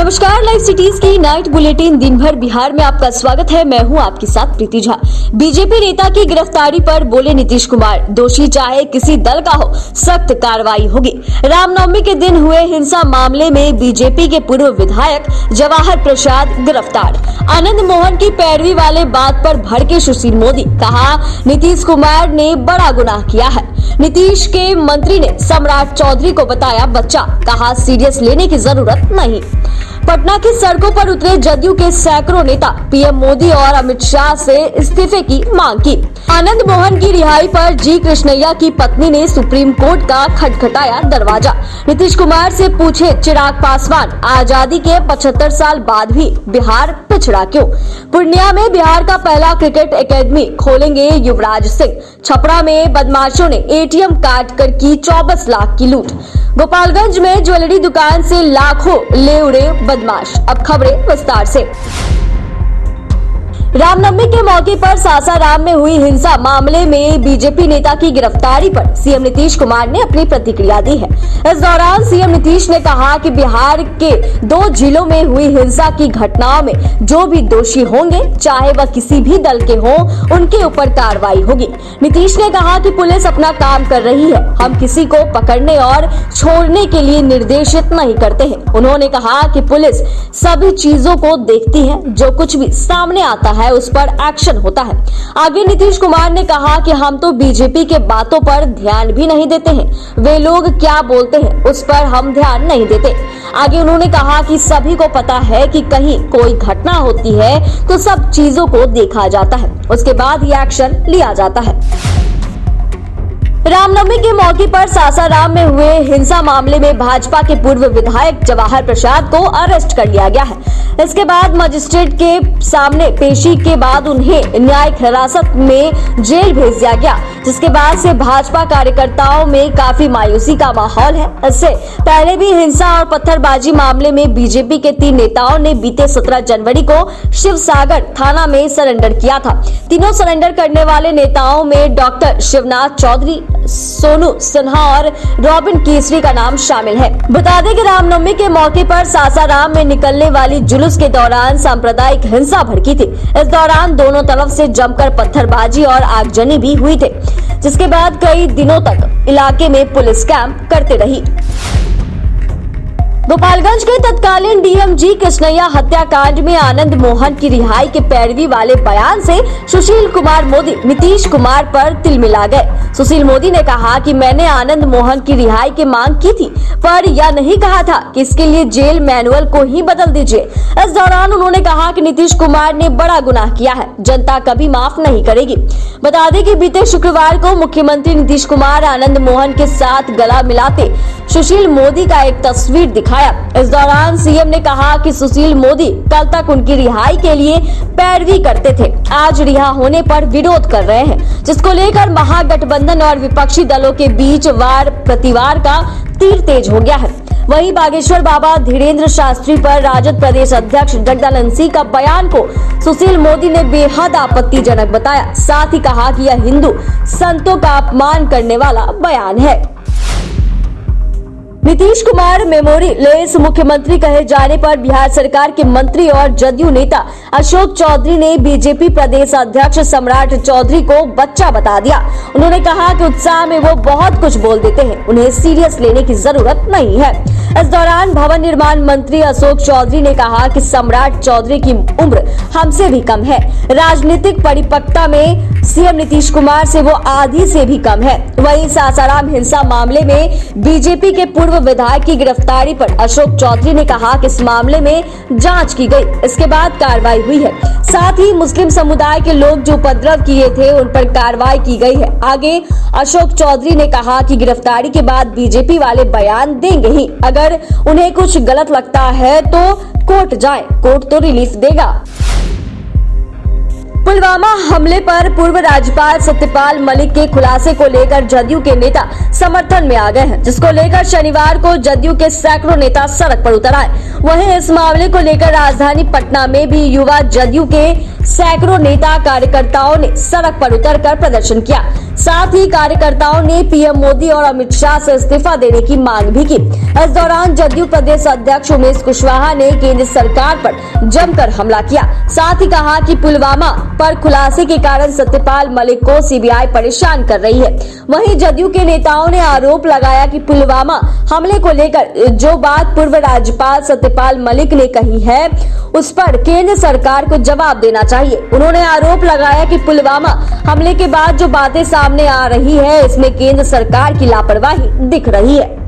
नमस्कार, live cities की night bulletin दिन भर बिहार में आपका स्वागत है। मैं हूं आपके साथ प्रीति झा। बीजेपी नेता की गिरफ्तारी पर बोले नीतीश कुमार, दोषी चाहे किसी दल का हो, सख्त कार्रवाई होगी। रामनवमी के दिन हुए हिंसा मामले में बीजेपी के पूर्व विधायक जवाहर प्रसाद गिरफ्तार। आनंद मोहन की पैरवी वाले बात पर भड़के सुशील मोदी, कहा नीतीश कुमार ने बड़ा गुनाह किया है। नीतीश के मंत्री ने सम्राट चौधरी को बताया बच्चा, कहा सीरियस लेने की जरूरत नहीं। पटना की सड़कों पर उतरे जदयू के सैकड़ों नेता, पीएम मोदी और अमित शाह से इस्तीफे की मांग की। आनंद मोहन की रिहाई पर जी कृष्णैया की पत्नी ने सुप्रीम कोर्ट का खटखटाया दरवाजा। नीतीश कुमार से पूछे चिराग पासवान, आजादी के 75 साल बाद भी बिहार पिछड़ा क्यों? पूर्णिया में बिहार का पहला क्रिकेट एकेडमी खोलेंगे युवराज सिंह। छपरा में बदमाशों ने एटीएम काट कर की 24 लाख की लूट। गोपालगंज में ज्वेलरी दुकान से लाखों ले उड़े बदमाश। अब खबरें विस्तार से। रामनवमी के मौके पर सासाराम में हुई हिंसा मामले में बीजेपी नेता की गिरफ्तारी पर सीएम नीतीश कुमार ने अपनी प्रतिक्रिया दी है। इस दौरान सीएम नीतीश ने कहा कि बिहार के 2 जिलों में हुई हिंसा की घटनाओं में जो भी दोषी होंगे, चाहे वह किसी भी दल के हों, उनके ऊपर कार्रवाई होगी। नीतीश ने कहा कि पुलिस अपना काम कर रही है, हम किसी को पकड़ने और छोड़ने के लिए निर्देशित नहीं करते हैं। उन्होंने कहा कि पुलिस सभी चीजों को देखती है, जो कुछ भी सामने आता है उस पर एक्शन होता है। आगे नीतीश कुमार ने कहा कि हम तो बीजेपी के बातों पर ध्यान भी नहीं देते हैं, वे लोग क्या बोलते हैं उस पर हम ध्यान नहीं देते। आगे उन्होंने कहा कि सभी को पता है कि कहीं कोई घटना होती है तो सब चीजों को देखा जाता है, उसके बाद ही एक्शन लिया जाता है। रामनवमी के मौके पर सासाराम में हुए हिंसा मामले में भाजपा के पूर्व विधायक जवाहर प्रसाद को अरेस्ट कर लिया गया है। इसके बाद मजिस्ट्रेट के सामने पेशी के बाद उन्हें न्यायिक हिरासत में जेल भेज दिया गया, जिसके बाद से भाजपा कार्यकर्ताओं में काफी मायूसी का माहौल है। इससे पहले भी हिंसा और पत्थरबाजी मामले में बीजेपी के 3 नेताओं ने बीते 17 जनवरी को शिवसागर थाना में सरेंडर किया था। तीनों सरेंडर करने वाले नेताओं में डॉक्टर शिवनाथ चौधरी, सोनू सिन्हा और रॉबिन केसरी का नाम शामिल है। बता दें कि रामनवमी के मौके पर सासाराम में निकलने वाली जुलूस के दौरान सांप्रदायिक हिंसा भड़की थी। इस दौरान दोनों तरफ से जमकर पत्थरबाजी और आगजनी भी हुई थी, जिसके बाद कई दिनों तक इलाके में पुलिस कैंप करते रही। गोपालगंज के तत्कालीन डीएम जी कृष्णैया हत्याकांड में आनंद मोहन की रिहाई के पैरवी वाले बयान से सुशील कुमार मोदी नीतीश कुमार पर तिलमिला गए। सुशील मोदी ने कहा कि मैंने आनंद मोहन की रिहाई की मांग की थी, पर यह नहीं कहा था कि इसके लिए जेल मैनुअल को ही बदल दीजिए। इस दौरान उन्होंने कहा कि नीतीश कुमार ने बड़ा गुनाह किया है, जनता कभी माफ नहीं करेगी। बता दें कि बीते शुक्रवार को मुख्यमंत्री नीतीश कुमार आनंद मोहन के साथ गला मिलाते सुशील मोदी का एक तस्वीर दिखाया। इस दौरान सीएम ने कहा कि सुशील मोदी कल तक उनकी रिहाई के लिए पैरवी करते थे, आज रिहा होने पर विरोध कर रहे हैं, जिसको लेकर महागठबंधन और विपक्षी दलों के बीच वार प्रतिवार का तीर तेज हो गया है। वहीं बागेश्वर बाबा धीरेन्द्र शास्त्री पर राजद प्रदेश अध्यक्ष जगदानंद सिंह का बयान को सुशील मोदी ने बेहद आपत्तिजनक बताया। साथ ही कहा कि यह हिंदू संतों का अपमान करने वाला बयान है। नीतीश कुमार मेमोरी लेस मुख्यमंत्री कहे जाने पर बिहार सरकार के मंत्री और जदयू नेता अशोक चौधरी ने बीजेपी प्रदेश अध्यक्ष सम्राट चौधरी को बच्चा बता दिया। उन्होंने कहा कि उत्साह में वो बहुत कुछ बोल देते हैं, उन्हें सीरियस लेने की जरूरत नहीं है। इस दौरान भवन निर्माण मंत्री अशोक चौधरी ने कहा कि सम्राट चौधरी की उम्र हमसे भी कम है, राजनीतिक परिपक्वता में सीएम नीतीश कुमार से वो आधी से भी कम है। वहीं सासाराम हिंसा मामले में बीजेपी के पूर्व विधायक की गिरफ्तारी पर अशोक चौधरी ने कहा कि इस मामले में जांच की गई, इसके बाद कार्रवाई हुई है। साथ ही मुस्लिम समुदाय के लोग जो उपद्रव किए थे उन पर कार्रवाई की गई है। आगे अशोक चौधरी ने कहा कि गिरफ्तारी के बाद बीजेपी वाले बयान देंगे ही, अगर उन्हें कुछ गलत लगता है तो कोर्ट जाएं, कोर्ट तो रिलीफ देगा। पुलवामा हमले पर पूर्व राज्यपाल सत्यपाल मलिक के खुलासे को लेकर जदयू के नेता समर्थन में आ गए हैं, जिसको लेकर शनिवार को जदयू के सैकड़ों नेता सड़क पर उतर आए। वहीं इस मामले को लेकर राजधानी पटना में भी युवा जदयू के सैकड़ों नेता कार्यकर्ताओं ने सड़क पर उतरकर प्रदर्शन किया। साथ ही कार्यकर्ताओं ने पीएम मोदी और अमित शाह से इस्तीफा देने की मांग भी की। इस दौरान जदयू प्रदेश अध्यक्ष उमेश कुशवाहा ने केंद्र सरकार पर जमकर हमला किया। साथ ही कहा कि पुलवामा पर खुलासे के कारण सत्यपाल मलिक को सीबीआई परेशान कर रही है। वहीं जदयू के नेताओं ने आरोप लगाया कि पुलवामा हमले को लेकर जो बात पूर्व राज्यपाल सत्यपाल मलिक ने कही है उस पर केंद्र सरकार को जवाब देना चाहिए। उन्होंने आरोप लगाया कि पुलवामा हमले के बाद जो बातें सामने आ रही है इसमें केंद्र सरकार की लापरवाही दिख रही है।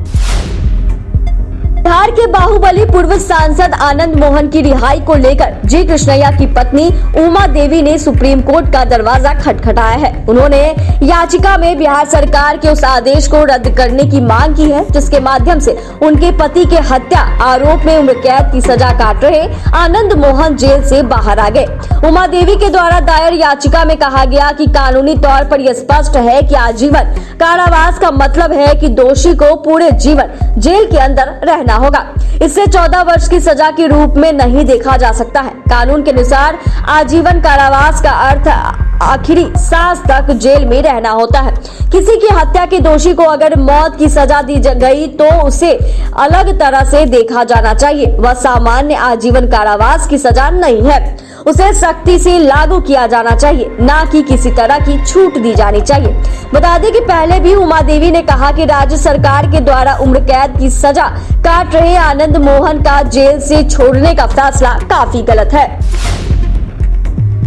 बिहार के बाहुबली पूर्व सांसद आनंद मोहन की रिहाई को लेकर जी कृष्णैया की पत्नी उमा देवी ने सुप्रीम कोर्ट का दरवाजा खटखटाया है। उन्होंने याचिका में बिहार सरकार के उस आदेश को रद्द करने की मांग की है जिसके माध्यम से उनके पति के हत्या आरोप में उम्र कैद की सजा काट रहे आनंद मोहन जेल से बाहर आ गए। उमा देवी के द्वारा दायर याचिका में कहा गया कि कानूनी तौर पर यह स्पष्ट है कि आजीवन कारावास का मतलब है कि दोषी को पूरे जीवन जेल के अंदर रहना होगा। इसे 14 वर्ष की सजा के रूप में नहीं देखा जा सकता है। कानून के अनुसार आजीवन कारावास का अर्थ आखिरी सांस तक जेल में रहना होता है। किसी की हत्या के दोषी को अगर मौत की सजा दी गई तो उसे अलग तरह से देखा जाना चाहिए। वह सामान्य आजीवन कारावास की सजा नहीं है। उसे सख्ती से लागू किया जाना चाहिए, न कि किसी तरह की छूट दी जानी चाहिए। बता दें कि पहले भी उमा देवी ने कहा कि राज्य सरकार के द्वारा उम्र कैद की सजा काट रहे आनंद मोहन का जेल से छोड़ने का फैसला काफी गलत है।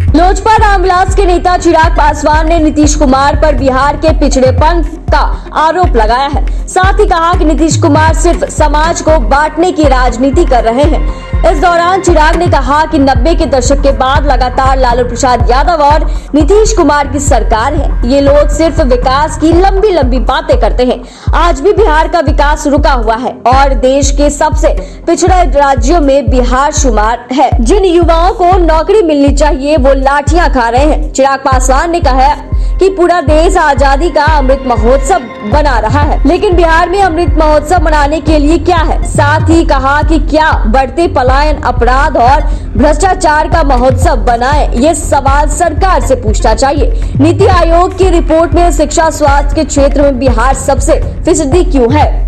लोजपा रामविलास के नेता चिराग पासवान ने नीतीश कुमार पर बिहार के पिछड़ेपन का आरोप लगाया है। साथ ही कहा कि नीतीश कुमार सिर्फ समाज को बांटने की राजनीति कर रहे हैं। इस दौरान चिराग ने कहा कि 90 के दशक के बाद लगातार लालू प्रसाद यादव और नीतीश कुमार की सरकार है। ये लोग सिर्फ विकास की लंबी लंबी बातें करते हैं। आज भी बिहार का विकास रुका हुआ है और देश के सबसे पिछड़े राज्यों में बिहार शुमार है। जिन युवाओं को नौकरी मिलनी चाहिए वो लाठियां खा रहे हैं। चिराग पासवान ने कहा कि पूरा देश आजादी का अमृत महोत्सव बना रहा है, लेकिन बिहार में अमृत महोत्सव मनाने के लिए क्या है। साथ ही कहा कि क्या बढ़ते पलायन, अपराध और भ्रष्टाचार का महोत्सव बनाए, ये सवाल सरकार से पूछना चाहिए। नीति आयोग की रिपोर्ट में शिक्षा स्वास्थ्य के क्षेत्र में बिहार सबसे पिछड़ी क्यों है।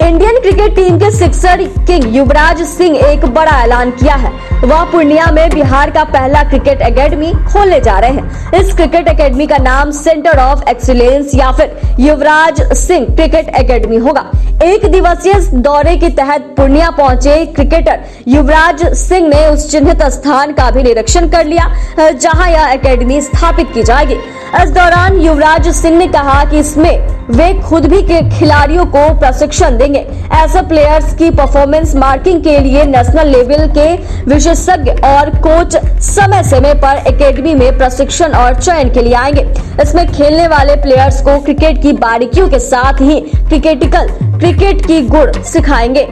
इंडियन क्रिकेट टीम के सिक्सर किंग युवराज सिंह एक बड़ा ऐलान किया है। वह पूर्णिया में बिहार का पहला क्रिकेट एकेडमी खोलने जा रहे हैं। इस क्रिकेट एकेडमी का नाम सेंटर ऑफ एक्सीलेंस या फिर युवराज सिंह क्रिकेट एकेडमी होगा। एक दिवसीय दौरे के तहत पूर्णिया पहुंचे क्रिकेटर युवराज सिंह ने उस चिन्हित स्थान का भी निरीक्षण कर लिया जहां यह एकेडमी स्थापित की जाएगी। इस दौरान युवराज सिंह ने कहा कि इसमें वे खुद भी के खिलाड़ियों को प्रशिक्षण देंगे। ऐसे प्लेयर्स की परफॉर्मेंस मार्किंग के लिए नेशनल लेवल के विशेषज्ञ और कोच समय समय पर एकेडमी में प्रशिक्षण और चयन के लिए आएंगे। इसमें खेलने वाले प्लेयर्स को क्रिकेट की बारीकियों के साथ ही क्रिकेट की गुण सिखाएंगे।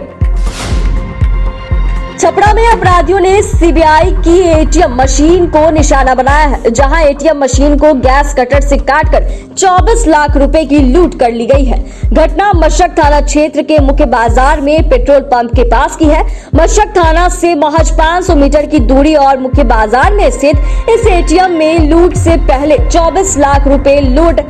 छपरा में अपराधियों ने सीबीआई की एटीएम मशीन को निशाना बनाया है, जहां एटीएम मशीन को गैस कटर से काटकर 24 लाख रुपए की लूट कर ली गई है। घटना मशक थाना क्षेत्र के मुख्य बाजार में पेट्रोल पंप के पास की है। मशक थाना से महज 500 मीटर की दूरी और मुख्य बाजार में स्थित इस एटीएम में लूट से पहले 24 लाख रुपए लूट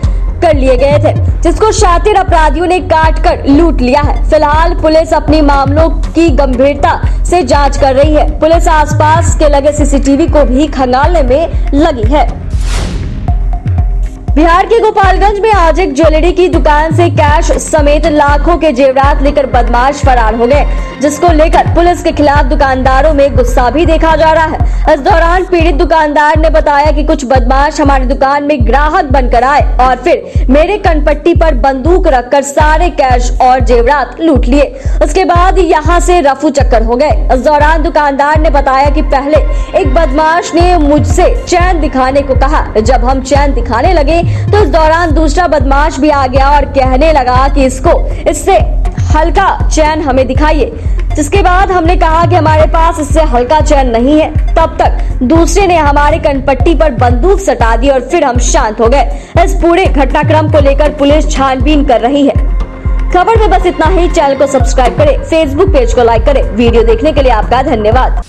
कर लिए गए थे, जिसको शातिर अपराधियों ने काटकर लूट लिया है। फिलहाल पुलिस अपनी मामलों की गंभीरता से जांच कर रही है। पुलिस आसपास के लगे सीसीटीवी को भी खंगालने में लगी है। बिहार के गोपालगंज में आज एक ज्वेलरी की दुकान से कैश समेत लाखों के जेवरात लेकर बदमाश फरार हो गए, जिसको लेकर पुलिस के खिलाफ दुकानदारों में गुस्सा भी देखा जा रहा है। इस दौरान पीड़ित दुकानदार ने बताया कि कुछ बदमाश हमारी दुकान में ग्राहक बनकर आए और फिर मेरे कनपट्टी पर बंदूक रखकर सारे कैश और जेवरात लूट लिए। उसके बाद यहाँ से रफू चक्कर हो गए। इस दौरान दुकानदार ने बताया कि पहले एक बदमाश ने मुझसे चैन दिखाने को कहा। जब हम चैन दिखाने लगे तो इस दौरान दूसरा बदमाश भी आ गया और कहने लगा कि इससे हल्का चैन हमें दिखाइए। जिसके बाद हमने कहा कि हमारे पास इससे हल्का चैन नहीं है। तब तक दूसरे ने हमारे कनपट्टी पर बंदूक सटा दी और फिर हम शांत हो गए। इस पूरे घटनाक्रम को लेकर पुलिस छानबीन कर रही है। खबर में बस इतना ही। चैनल को सब्सक्राइब करें, फेसबुक पेज को लाइक करें। वीडियो देखने के लिए आपका धन्यवाद।